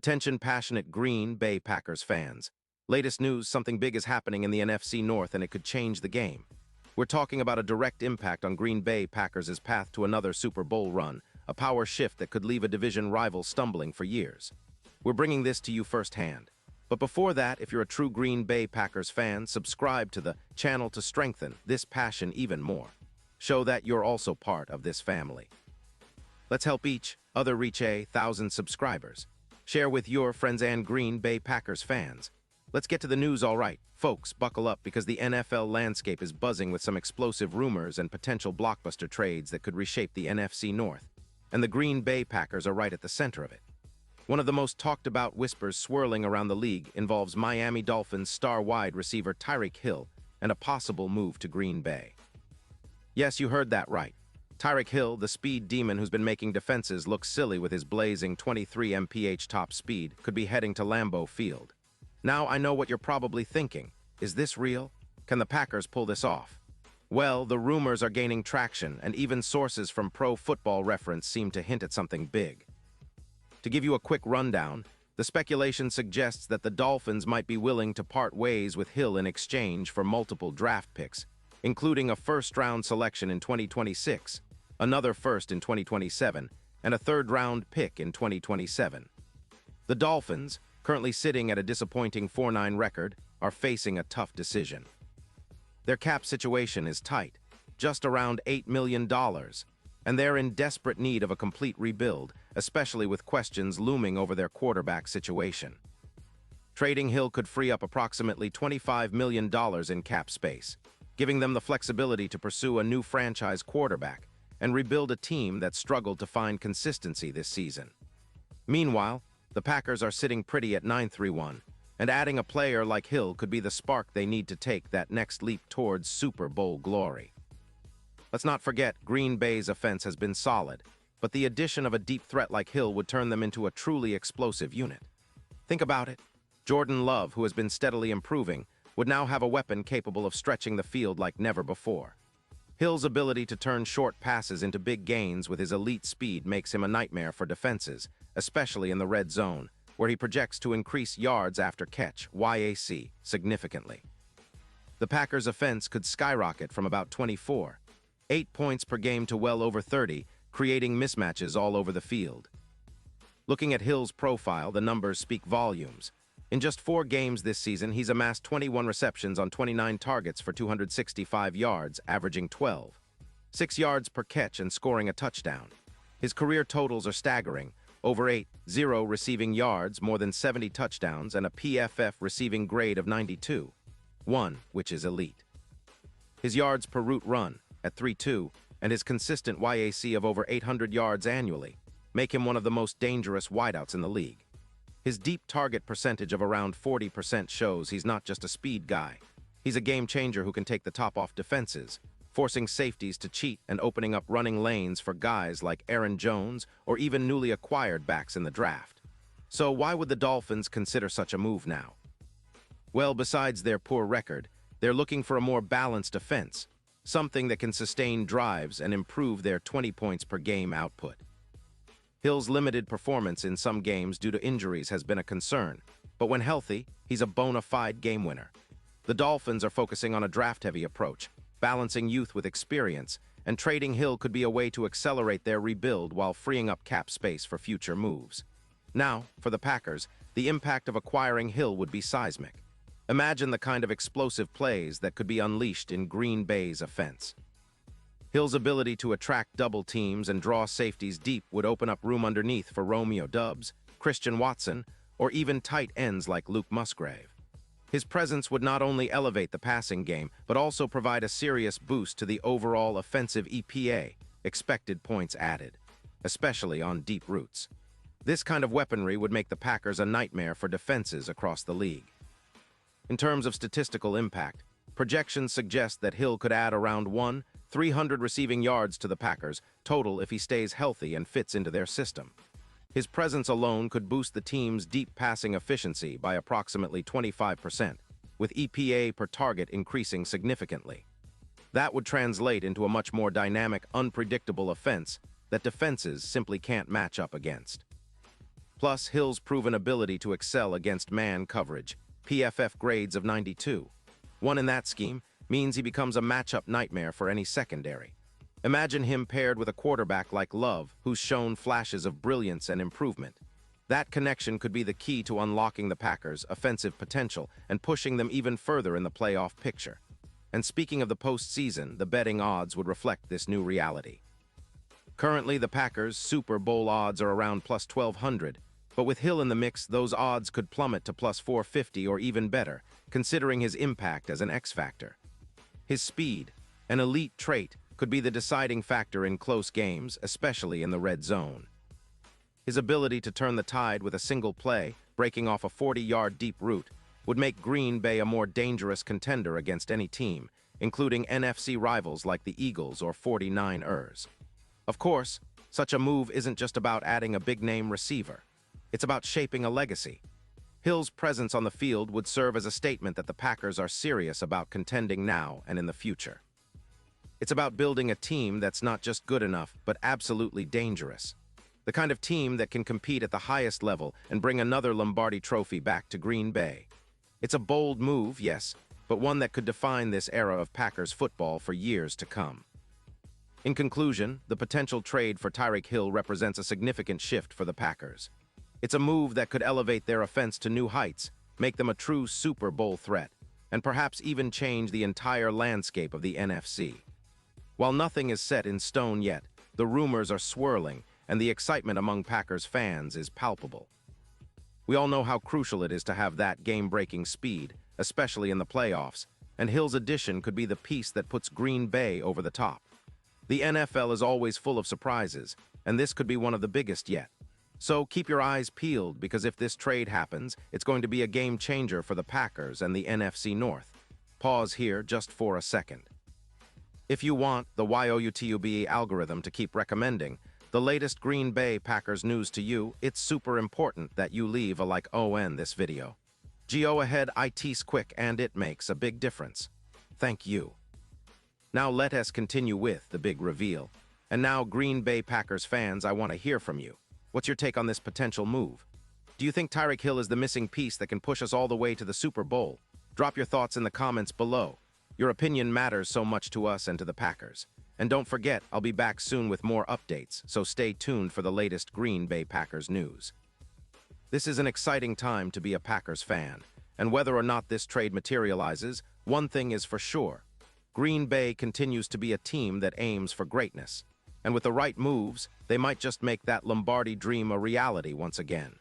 Attention passionate Green Bay Packers fans. Latest news, something big is happening in the NFC North and it could change the game. We're talking about a direct impact on Green Bay Packers' path to another Super Bowl run, a power shift that could leave a division rival stumbling for years. We're bringing this to you firsthand. But before that, if you're a true Green Bay Packers fan, subscribe to the channel to strengthen this passion even more. Show that you're also part of this family. Let's help each other reach 1,000 subscribers. Share with your friends and Green Bay Packers fans. Let's get to the news all right. Folks, buckle up because the NFL landscape is buzzing with some explosive rumors and potential blockbuster trades that could reshape the NFC North. And the Green Bay Packers are right at the center of it. One of the most talked about whispers swirling around the league involves Miami Dolphins star wide receiver Tyreek Hill and a possible move to Green Bay. Yes, you heard that right. Tyreek Hill, the speed demon who's been making defenses look silly with his blazing 23 mph top speed, could be heading to Lambeau Field. Now I know what you're probably thinking. Is this real? Can the Packers pull this off? Well, the rumors are gaining traction, and even sources from Pro Football Reference seem to hint at something big. To give you a quick rundown, the speculation suggests that the Dolphins might be willing to part ways with Hill in exchange for multiple draft picks, including a first-round selection in 2026, another first in 2027, and a third-round pick in 2027. The Dolphins, currently sitting at a disappointing 4-9 record, are facing a tough decision. Their cap situation is tight, just around $8 million, and they're in desperate need of a complete rebuild, especially with questions looming over their quarterback situation. Trading Hill could free up approximately $25 million in cap space, giving them the flexibility to pursue a new franchise quarterback and rebuild a team that struggled to find consistency this season. Meanwhile, the Packers are sitting pretty at 9-3-1, and adding a player like Hill could be the spark they need to take that next leap towards Super Bowl glory. Let's not forget, Green Bay's offense has been solid, but the addition of a deep threat like Hill would turn them into a truly explosive unit. Think about it. Jordan Love, who has been steadily improving, would now have a weapon capable of stretching the field like never before. Hill's ability to turn short passes into big gains with his elite speed makes him a nightmare for defenses, especially in the red zone, where he projects to increase yards after catch, YAC, significantly. The Packers' offense could skyrocket from about 8 points per game to well over 30, creating mismatches all over the field. Looking at Hill's profile, the numbers speak volumes. In just 4 games this season, he's amassed 21 receptions on 29 targets for 265 yards, averaging 6 yards per catch and scoring a touchdown. His career totals are staggering: over 0 receiving yards, more than 70 touchdowns, and a PFF receiving grade of 92.1, which is elite. His yards per route run, at 3.2, and his consistent YAC of over 800 yards annually, make him one of the most dangerous wideouts in the league. His deep target percentage of around 40% shows he's not just a speed guy. He's a game changer who can take the top off defenses, forcing safeties to cheat and opening up running lanes for guys like Aaron Jones or even newly acquired backs in the draft. So why would the Dolphins consider such a move now? Well, besides their poor record, they're looking for a more balanced offense, something that can sustain drives and improve their 20 points per game output. Hill's limited performance in some games due to injuries has been a concern, but when healthy, he's a bona fide game winner. The Dolphins are focusing on a draft-heavy approach, balancing youth with experience, and trading Hill could be a way to accelerate their rebuild while freeing up cap space for future moves. Now, for the Packers, the impact of acquiring Hill would be seismic. Imagine the kind of explosive plays that could be unleashed in Green Bay's offense. Hill's ability to attract double teams and draw safeties deep would open up room underneath for Romeo Doubs, Christian Watson, or even tight ends like Luke Musgrave. His presence would not only elevate the passing game, but also provide a serious boost to the overall offensive EPA, expected points added, especially on deep routes. This kind of weaponry would make the Packers a nightmare for defenses across the league. In terms of statistical impact, projections suggest that Hill could add around 300 receiving yards to the Packers total if he stays healthy and fits into their system. His presence alone could boost the team's deep passing efficiency by approximately 25%, with EPA per target increasing significantly. That would translate into a much more dynamic, unpredictable offense that defenses simply can't match up against. Plus, Hill's proven ability to excel against man coverage, PFF grades of 92. One in that scheme means he becomes a matchup nightmare for any secondary. Imagine him paired with a quarterback like Love, who's shown flashes of brilliance and improvement. That connection could be the key to unlocking the Packers' offensive potential and pushing them even further in the playoff picture. And speaking of the postseason, the betting odds would reflect this new reality. Currently, the Packers' Super Bowl odds are around plus 1,200, but with Hill in the mix, those odds could plummet to plus 450 or even better, considering his impact as an X-factor. His speed, an elite trait, could be the deciding factor in close games, especially in the red zone. His ability to turn the tide with a single play, breaking off a 40-yard deep route, would make Green Bay a more dangerous contender against any team, including NFC rivals like the Eagles or 49ers. Of course, such a move isn't just about adding a big-name receiver. It's about shaping a legacy. Hill's presence on the field would serve as a statement that the Packers are serious about contending now and in the future. It's about building a team that's not just good enough, but absolutely dangerous. The kind of team that can compete at the highest level and bring another Lombardi trophy back to Green Bay. It's a bold move, yes, but one that could define this era of Packers football for years to come. In conclusion, the potential trade for Tyreek Hill represents a significant shift for the Packers. It's a move that could elevate their offense to new heights, make them a true Super Bowl threat, and perhaps even change the entire landscape of the NFC. While nothing is set in stone yet, the rumors are swirling, and the excitement among Packers fans is palpable. We all know how crucial it is to have that game-breaking speed, especially in the playoffs, and Hill's addition could be the piece that puts Green Bay over the top. The NFL is always full of surprises, and this could be one of the biggest yet. So keep your eyes peeled, because if this trade happens, it's going to be a game-changer for the Packers and the NFC North. Pause here just for a second. If you want the YOUTUBE algorithm to keep recommending the latest Green Bay Packers news to you, it's super important that you leave a like on this video. Go ahead, it's quick and it makes a big difference. Thank you. Now let us continue with the big reveal. And now, Green Bay Packers fans, I want to hear from you. What's your take on this potential move? Do you think Tyreek Hill is the missing piece that can push us all the way to the Super Bowl? Drop your thoughts in the comments below. Your opinion matters so much to us and to the Packers. And don't forget, I'll be back soon with more updates, so stay tuned for the latest Green Bay Packers news. This is an exciting time to be a Packers fan, and whether or not this trade materializes, one thing is for sure. Green Bay continues to be a team that aims for greatness. And with the right moves, they might just make that Lombardi dream a reality once again.